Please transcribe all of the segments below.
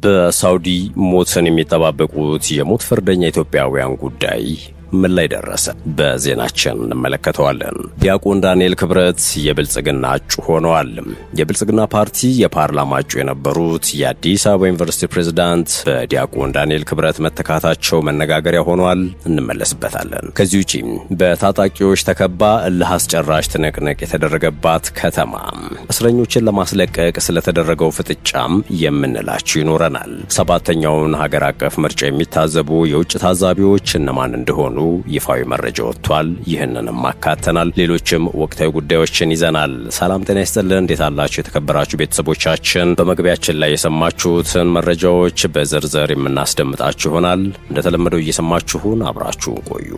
በሳውዲ ሞትን የሚጠባበቁት የሞት ፍርደኛ ኢትዮጵያውያን ጉዳይ ምን ላይ ደረሰ? በዜናችን እንመለከተዋለን። ዲያቆን ዳንኤል ክብረት የብልጽግና እጩ ሆነዋል። የብልጽግና ፓርቲ የፓርላማ እጩ የነበሩት የአዲስ አበባ ዩኒቨርሲቲ ፕሬዝዳንት በዲያቆን ዳንኤል ክብረት መተካታቸው መነጋገሪያ ሆኗል። እንመለስበታለን። ከዚህ ውጪ በታጣቂዎች ተከባ እልህ አስጨራሽ ትንቅንቅ የተደረገባት ከተማ፣ እስረኞችን ለማስለቀቅ ስለተደረገው ፍጥጫም የምንላችሁ ይኖረናል። ሰባተኛውን ሀገር አቀፍ ምርጫ የሚታዘቡ የውጭ ታዛቢዎች እነማን እንደሆኑ ይፋዊ መረጃ ወጥቷል። ይህንንም አካተናል። ሌሎችም ወቅታዊ ጉዳዮችን ይዘናል። ሰላም ጤና ይስጥልን። እንዴት አላችሁ የተከበራችሁ ቤተሰቦቻችን? በመግቢያችን ላይ የሰማችሁትን መረጃዎች በዝርዝር የምናስደምጣችሁ ይሆናል። እንደተለመደው እየሰማችሁን አብራችሁን ቆዩ።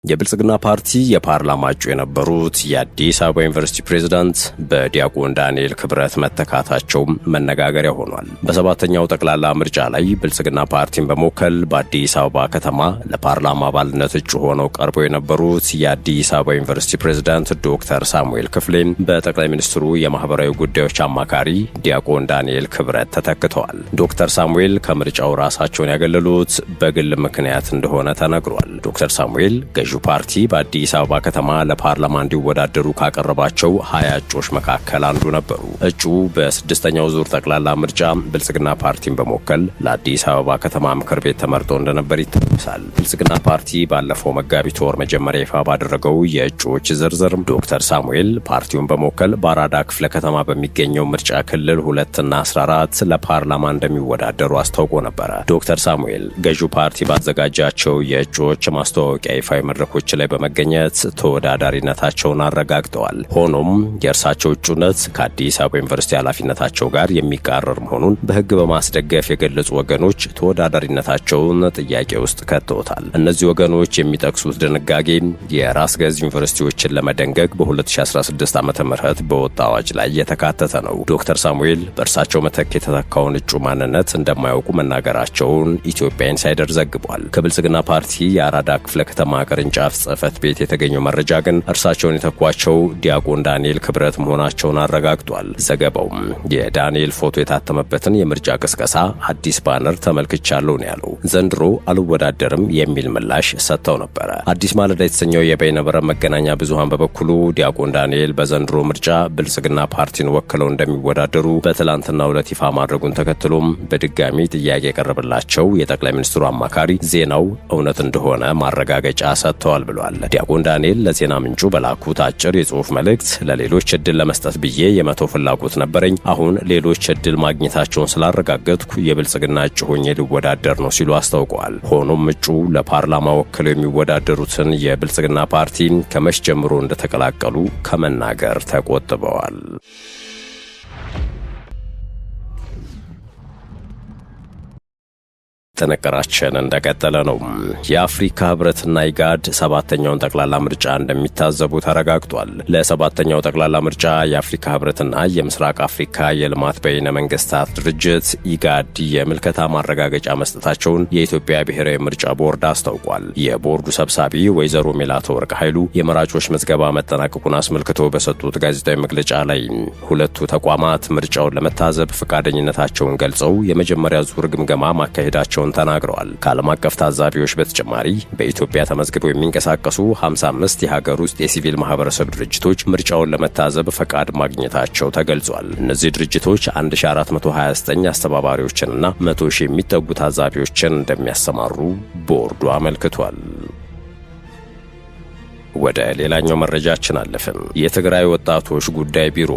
የብልጽግና ፓርቲ የፓርላማ እጩ የነበሩት የአዲስ አበባ ዩኒቨርሲቲ ፕሬዝዳንት በዲያቆን ዳንኤል ክብረት መተካታቸው መነጋገሪያ ሆኗል። በሰባተኛው ጠቅላላ ምርጫ ላይ ብልጽግና ፓርቲን በመወከል በአዲስ አበባ ከተማ ለፓርላማ አባልነት እጩ ሆነው ቀርበው የነበሩት የአዲስ አበባ ዩኒቨርሲቲ ፕሬዝዳንት ዶክተር ሳሙኤል ክፍሌ በጠቅላይ ሚኒስትሩ የማህበራዊ ጉዳዮች አማካሪ ዲያቆን ዳንኤል ክብረት ተተክተዋል። ዶክተር ሳሙኤል ከምርጫው ራሳቸውን ያገለሉት በግል ምክንያት እንደሆነ ተነግሯል። ዶክተር ሳሙኤል ገዢው ፓርቲ በአዲስ አበባ ከተማ ለፓርላማ እንዲወዳደሩ ካቀረባቸው 20 እጩዎች መካከል አንዱ ነበሩ። እጩ በስድስተኛው ዙር ጠቅላላ ምርጫ ብልጽግና ፓርቲን በመወከል ለአዲስ አበባ ከተማ ምክር ቤት ተመርጦ እንደነበር ይታወሳል። ብልጽግና ፓርቲ ባለፈው መጋቢት ወር መጀመሪያ ይፋ ባደረገው የእጩዎች ዝርዝር ዶክተር ሳሙኤል ፓርቲውን በመወከል በአራዳ ክፍለ ከተማ በሚገኘው ምርጫ ክልል 2 እና 14 ለፓርላማ እንደሚወዳደሩ አስታውቆ ነበረ። ዶክተር ሳሙኤል ገዢው ፓርቲ ባዘጋጃቸው የእጩዎች ማስተዋወቂያ ይፋ መድረኮች ላይ በመገኘት ተወዳዳሪነታቸውን አረጋግጠዋል። ሆኖም የእርሳቸው እጩነት ከአዲስ አበባ ዩኒቨርሲቲ ኃላፊነታቸው ጋር የሚቃረር መሆኑን በሕግ በማስደገፍ የገለጹ ወገኖች ተወዳዳሪነታቸውን ጥያቄ ውስጥ ከተውታል። እነዚህ ወገኖች የሚጠቅሱት ድንጋጌ የራስ ገዝ ዩኒቨርሲቲዎችን ለመደንገግ በ2016 ዓ.ም በወጣ አዋጅ ላይ የተካተተ ነው። ዶክተር ሳሙኤል በእርሳቸው መተክ የተተካውን እጩ ማንነት እንደማያውቁ መናገራቸውን ኢትዮጵያ ኢንሳይደር ዘግቧል። ከብልጽግና ፓርቲ የአራዳ ክፍለ ከተማ ቅርንጫፍ ጽሕፈት ቤት የተገኘው መረጃ ግን እርሳቸውን የተኳቸው ዲያቆን ዳንኤል ክብረት መሆናቸውን አረጋግጧል። ዘገባውም የዳንኤል ፎቶ የታተመበትን የምርጫ ቅስቀሳ አዲስ ባነር ተመልክቻለሁ ነው ያለው። ዘንድሮ አልወዳደርም የሚል ምላሽ ሰጥተው ነበረ። አዲስ ማለዳ የተሰኘው የበይነመረብ መገናኛ ብዙሃን በበኩሉ ዲያቆን ዳንኤል በዘንድሮ ምርጫ ብልጽግና ፓርቲን ወክለው እንደሚወዳደሩ በትላንትናው ዕለት ይፋ ማድረጉን ተከትሎም በድጋሚ ጥያቄ የቀረበላቸው የጠቅላይ ሚኒስትሩ አማካሪ ዜናው እውነት እንደሆነ ማረጋገጫ ሰጥተዋል ብሏል። ዲያቆን ዳንኤል ለዜና ምንጩ በላኩት አጭር የጽሑፍ መልእክት ለሌሎች እድል ለመስጠት ብዬ የመተው ፍላጎት ነበረኝ። አሁን ሌሎች እድል ማግኘታቸውን ስላረጋገጥኩ የብልጽግና እጩ ሆኜ ልወዳደር ነው ሲሉ አስታውቀዋል። ሆኖም እጩ ለፓርላማ ወክለው የሚወዳደሩትን የብልጽግና ፓርቲ ከመቼ ጀምሮ እንደተቀላቀሉ ከመናገር ተቆጥበዋል። ጥንቅራችን እንደቀጠለ ነው። የአፍሪካ ህብረትና ኢጋድ ሰባተኛውን ጠቅላላ ምርጫ እንደሚታዘቡ ተረጋግጧል። ለሰባተኛው ጠቅላላ ምርጫ የአፍሪካ ህብረትና የምስራቅ አፍሪካ የልማት በይነ መንግስታት ድርጅት ኢጋድ የምልከታ ማረጋገጫ መስጠታቸውን የኢትዮጵያ ብሔራዊ ምርጫ ቦርድ አስታውቋል። የቦርዱ ሰብሳቢ ወይዘሮ ሜላትወርቅ ኃይሉ የመራጮች ምዝገባ መጠናቀቁን አስመልክቶ በሰጡት ጋዜጣዊ መግለጫ ላይ ሁለቱ ተቋማት ምርጫውን ለመታዘብ ፈቃደኝነታቸውን ገልጸው የመጀመሪያ ዙር ግምገማ ማካሄዳቸውን ተናግረዋል። ከዓለም አቀፍ ታዛቢዎች በተጨማሪ በኢትዮጵያ ተመዝግበው የሚንቀሳቀሱ 55 የሀገር ውስጥ የሲቪል ማህበረሰብ ድርጅቶች ምርጫውን ለመታዘብ ፈቃድ ማግኘታቸው ተገልጿል። እነዚህ ድርጅቶች 1429 አስተባባሪዎችንና 100 ሺህ የሚጠጉ ታዛቢዎችን እንደሚያሰማሩ ቦርዱ አመልክቷል። ወደ ሌላኛው መረጃችን አለፍን። የትግራይ ወጣቶች ጉዳይ ቢሮ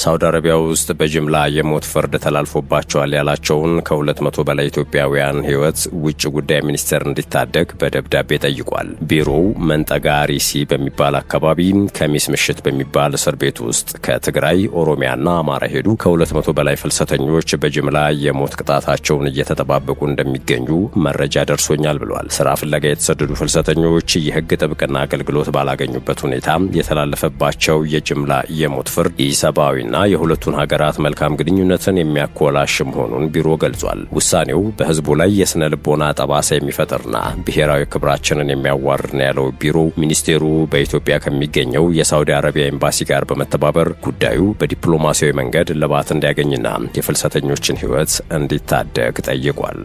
ሳውዲ አረቢያ ውስጥ በጅምላ የሞት ፍርድ ተላልፎባቸዋል ያላቸውን ከ200 በላይ ኢትዮጵያውያን ሕይወት ውጭ ጉዳይ ሚኒስቴር እንዲታደግ በደብዳቤ ጠይቋል። ቢሮው መንጠጋ ሪሲ በሚባል አካባቢ ከሚስ ምሽት በሚባል እስር ቤት ውስጥ ከትግራይ ኦሮሚያና አማራ ሄዱ ከ200 በላይ ፍልሰተኞች በጅምላ የሞት ቅጣታቸውን እየተጠባበቁ እንደሚገኙ መረጃ ደርሶኛል ብሏል። ስራ ፍለጋ የተሰደዱ ፍልሰተኞች የሕግ ጥብቅና አገልግሎት ባላገኙበት ሁኔታ የተላለፈባቸው የጅምላ የሞት ፍርድ ኢሰብአዊና የሁለቱን ሀገራት መልካም ግንኙነትን የሚያኮላሽ መሆኑን ቢሮ ገልጿል። ውሳኔው በህዝቡ ላይ የስነ ልቦና ጠባሳ የሚፈጥርና ብሔራዊ ክብራችንን የሚያዋርድ ነው ያለው ቢሮ ሚኒስቴሩ በኢትዮጵያ ከሚገኘው የሳውዲ አረቢያ ኤምባሲ ጋር በመተባበር ጉዳዩ በዲፕሎማሲያዊ መንገድ እልባት እንዲያገኝና የፍልሰተኞችን ሕይወት እንዲታደግ ጠይቋል።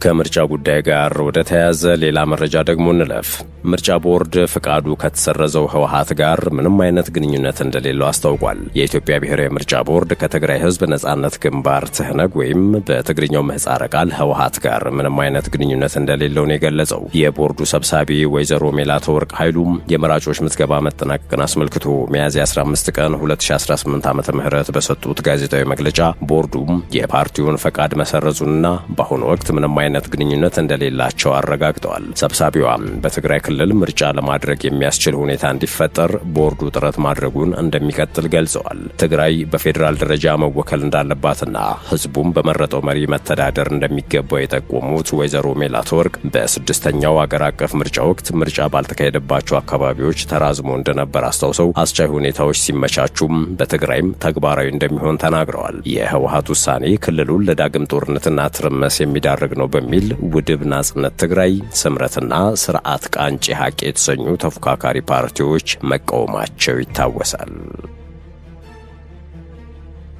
ከምርጫ ጉዳይ ጋር ወደ ተያያዘ ሌላ መረጃ ደግሞ እንለፍ። ምርጫ ቦርድ ፍቃዱ ከተሰረዘው ህወሓት ጋር ምንም አይነት ግንኙነት እንደሌለው አስታውቋል። የኢትዮጵያ ብሔራዊ ምርጫ ቦርድ ከትግራይ ህዝብ ነጻነት ግንባር ትህነግ ወይም በትግርኛው ምህጻረ ቃል ህወሓት ጋር ምንም አይነት ግንኙነት እንደሌለው ነው የገለጸው። የቦርዱ ሰብሳቢ ወይዘሮ ሜላትወርቅ ኃይሉ የመራጮች ምዝገባ መጠናቀቅን አስመልክቶ ሚያዝያ 15 ቀን 2018 ዓ.ም በሰጡት ጋዜጣዊ መግለጫ ቦርዱም የፓርቲውን ፈቃድ መሰረዙንና በአሁኑ ወቅት ምንም አይነት ግንኙነት እንደሌላቸው አረጋግጠዋል። ሰብሳቢዋ በትግራይ ክልል ምርጫ ለማድረግ የሚያስችል ሁኔታ እንዲፈጠር ቦርዱ ጥረት ማድረጉን እንደሚቀጥል ገልጸዋል። ትግራይ በፌዴራል ደረጃ መወከል እንዳለባትና ህዝቡም በመረጠው መሪ መተዳደር እንደሚገባው የጠቆሙት ወይዘሮ ሜላትወርቅ በስድስተኛው አገር አቀፍ ምርጫ ወቅት ምርጫ ባልተካሄደባቸው አካባቢዎች ተራዝሞ እንደነበር አስታውሰው አስቻይ ሁኔታዎች ሲመቻቹም በትግራይም ተግባራዊ እንደሚሆን ተናግረዋል። የህወሓት ውሳኔ ክልሉን ለዳግም ጦርነትና ትርምስ የሚዳርግ ነው በሚል ውድብ ናጽነት ትግራይ፣ ስምረትና ስርዓት ቃንጪ ሀቅ የተሰኙ ተፎካካሪ ፓርቲዎች መቃወማቸው ይታወሳል።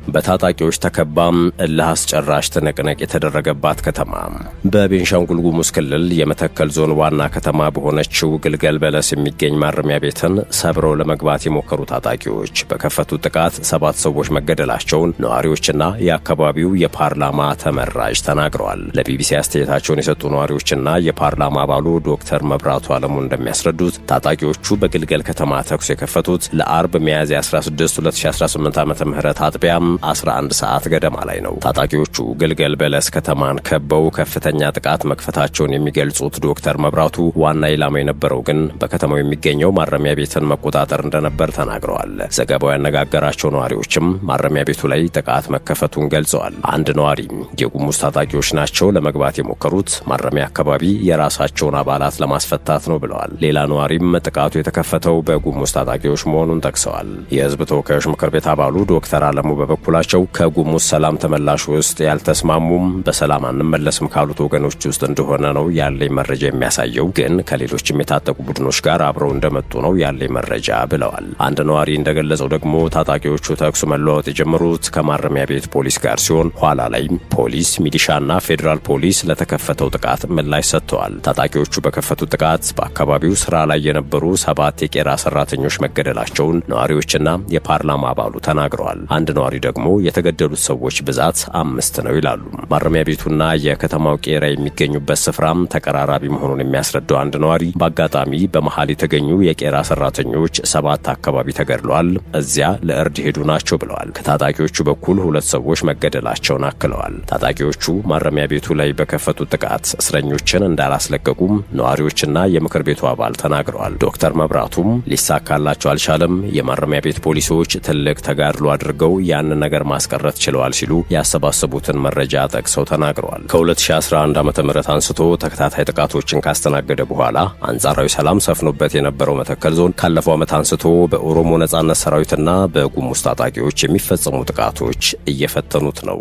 በታጣቂዎች ተከባም እልህ አስጨራሽ ትንቅንቅ የተደረገባት ከተማ በቤንሻንጉል ጉሙዝ ክልል የመተከል ዞን ዋና ከተማ በሆነችው ግልገል በለስ የሚገኝ ማረሚያ ቤትን ሰብረው ለመግባት የሞከሩ ታጣቂዎች በከፈቱት ጥቃት 7 ሰዎች መገደላቸውን ነዋሪዎችና የአካባቢው የፓርላማ ተመራጭ ተናግረዋል። ለቢቢሲ አስተያየታቸውን የሰጡ ነዋሪዎችና የፓርላማ አባሉ ዶክተር መብራቱ አለሙ እንደሚያስረዱት ታጣቂዎቹ በግልገል ከተማ ተኩስ የከፈቱት ለአርብ ሚያዝያ 16 2018 ዓ.ም አጥቢያ 11 ሰዓት ገደማ ላይ ነው። ታጣቂዎቹ ግልገል በለስ ከተማን ከበው ከፍተኛ ጥቃት መክፈታቸውን የሚገልጹት ዶክተር መብራቱ ዋና ኢላማ የነበረው ግን በከተማው የሚገኘው ማረሚያ ቤትን መቆጣጠር እንደነበር ተናግረዋል። ዘገባው ያነጋገራቸው ነዋሪዎችም ማረሚያ ቤቱ ላይ ጥቃት መከፈቱን ገልጸዋል። አንድ ነዋሪ የጉሙዝ ታጣቂዎች ናቸው ለመግባት የሞከሩት ማረሚያ አካባቢ የራሳቸውን አባላት ለማስፈታት ነው ብለዋል። ሌላ ነዋሪም ጥቃቱ የተከፈተው በጉሙዝ ታጣቂዎች መሆኑን ጠቅሰዋል። የህዝብ ተወካዮች ምክር ቤት አባሉ ዶክተር አለሙ በበኩላቸው ከጉሙዝ ሰላም ተመላሽ ውስጥ ያልተስማሙም በሰላም አንመለስም ካሉት ወገኖች ውስጥ እንደሆነ ነው ያለኝ መረጃ የሚያሳየው፣ ግን ከሌሎችም የታጠቁ ቡድኖች ጋር አብረው እንደመጡ ነው ያለኝ መረጃ ብለዋል። አንድ ነዋሪ እንደገለጸው ደግሞ ታጣቂዎቹ ተኩስ መለዋወጥ የጀመሩት ከማረሚያ ቤት ፖሊስ ጋር ሲሆን ኋላ ላይ ፖሊስ፣ ሚሊሻና ፌዴራል ፖሊስ ለተከፈተው ጥቃት ምላሽ ሰጥተዋል። ታጣቂዎቹ በከፈቱት ጥቃት በአካባቢው ስራ ላይ የነበሩ 7 የቄራ ሰራተኞች መገደላቸውን ነዋሪዎችና የፓርላማ አባሉ ተናግረዋል። አንድ ነዋሪ ደግሞ የተገደሉት ሰዎች ብዛት 5 ነው ይላሉ። ማረሚያ ቤቱና የከተማው ቄራ የሚገኙበት ስፍራም ተቀራራቢ መሆኑን የሚያስረዳው አንድ ነዋሪ በአጋጣሚ በመሃል የተገኙ የቄራ ሰራተኞች 7 አካባቢ ተገድለዋል፣ እዚያ ለእርድ ሄዱ ናቸው ብለዋል። ከታጣቂዎቹ በኩል 2 ሰዎች መገደላቸውን አክለዋል። ታጣቂዎቹ ማረሚያ ቤቱ ላይ በከፈቱት ጥቃት እስረኞችን እንዳላስለቀቁም ነዋሪዎችና የምክር ቤቱ አባል ተናግረዋል። ዶክተር መብራቱም ሊሳካላቸው አልቻለም፣ የማረሚያ ቤት ፖሊሶች ትልቅ ተጋድሎ አድርገው ያንን ነገር ማስቀረት ችለዋል ሲሉ ያሰባሰቡትን መረጃ ጠቅሰው ተናግረዋል። ከ2011 ዓ.ም አንስቶ ተከታታይ ጥቃቶችን ካስተናገደ በኋላ አንጻራዊ ሰላም ሰፍኖበት የነበረው መተከል ዞን ካለፈው ዓመት አንስቶ በኦሮሞ ነጻነት ሰራዊትና በጉሙዝ ታጣቂዎች የሚፈጸሙ ጥቃቶች እየፈተኑት ነው።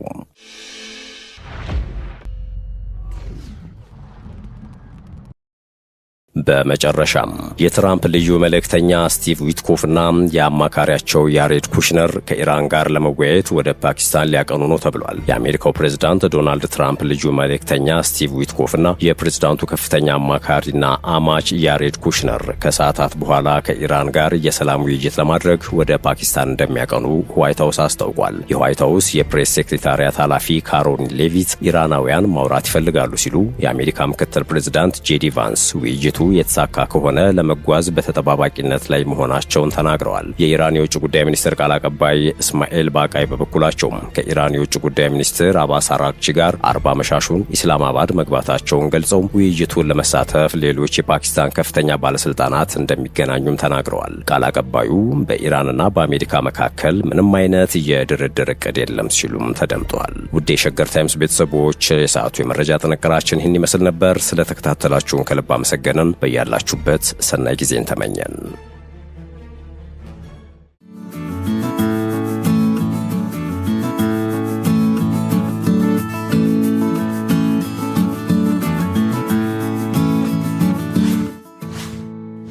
በመጨረሻም የትራምፕ ልዩ መልእክተኛ ስቲቭ ዊትኮፍና የአማካሪያቸው ያሬድ ኩሽነር ከኢራን ጋር ለመወያየት ወደ ፓኪስታን ሊያቀኑ ነው ተብሏል። የአሜሪካው ፕሬዝዳንት ዶናልድ ትራምፕ ልዩ መልእክተኛ ስቲቭ ዊትኮፍና የፕሬዝዳንቱ ከፍተኛ አማካሪና አማች ያሬድ ኩሽነር ከሰዓታት በኋላ ከኢራን ጋር የሰላም ውይይት ለማድረግ ወደ ፓኪስታን እንደሚያቀኑ ዋይት ሀውስ አስታውቋል። የዋይት ሀውስ የፕሬስ ሴክሬታሪያት ኃላፊ ካሮሊን ሌቪት ኢራናውያን ማውራት ይፈልጋሉ ሲሉ የአሜሪካ ምክትል ፕሬዝዳንት ጄዲ ቫንስ ውይይቱ የተሳካ ከሆነ ለመጓዝ በተጠባባቂነት ላይ መሆናቸውን ተናግረዋል። የኢራን የውጭ ጉዳይ ሚኒስትር ቃል አቀባይ እስማኤል ባቃይ በበኩላቸው ከኢራን የውጭ ጉዳይ ሚኒስትር አባስ አራግቺ ጋር አርባ መሻሹን ኢስላማባድ መግባታቸውን ገልጸው ውይይቱን ለመሳተፍ ሌሎች የፓኪስታን ከፍተኛ ባለስልጣናት እንደሚገናኙም ተናግረዋል። ቃል አቀባዩ በኢራንና በአሜሪካ መካከል ምንም አይነት የድርድር እቅድ የለም ሲሉም ተደምጠዋል። ውድ የሸገር ታይምስ ቤተሰቦች የሰዓቱ የመረጃ ጥንቅራችን ይህን ይመስል ነበር። ስለተከታተላችሁን ከልብ አመሰገንን። እያልን በያላችሁበት ሰናይ ጊዜን ተመኘን።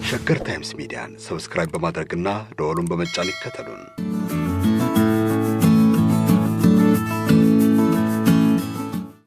ሸገር ታይምስ ሚዲያን ሰብስክራይብ በማድረግና ደወሉን በመጫን ይከተሉን።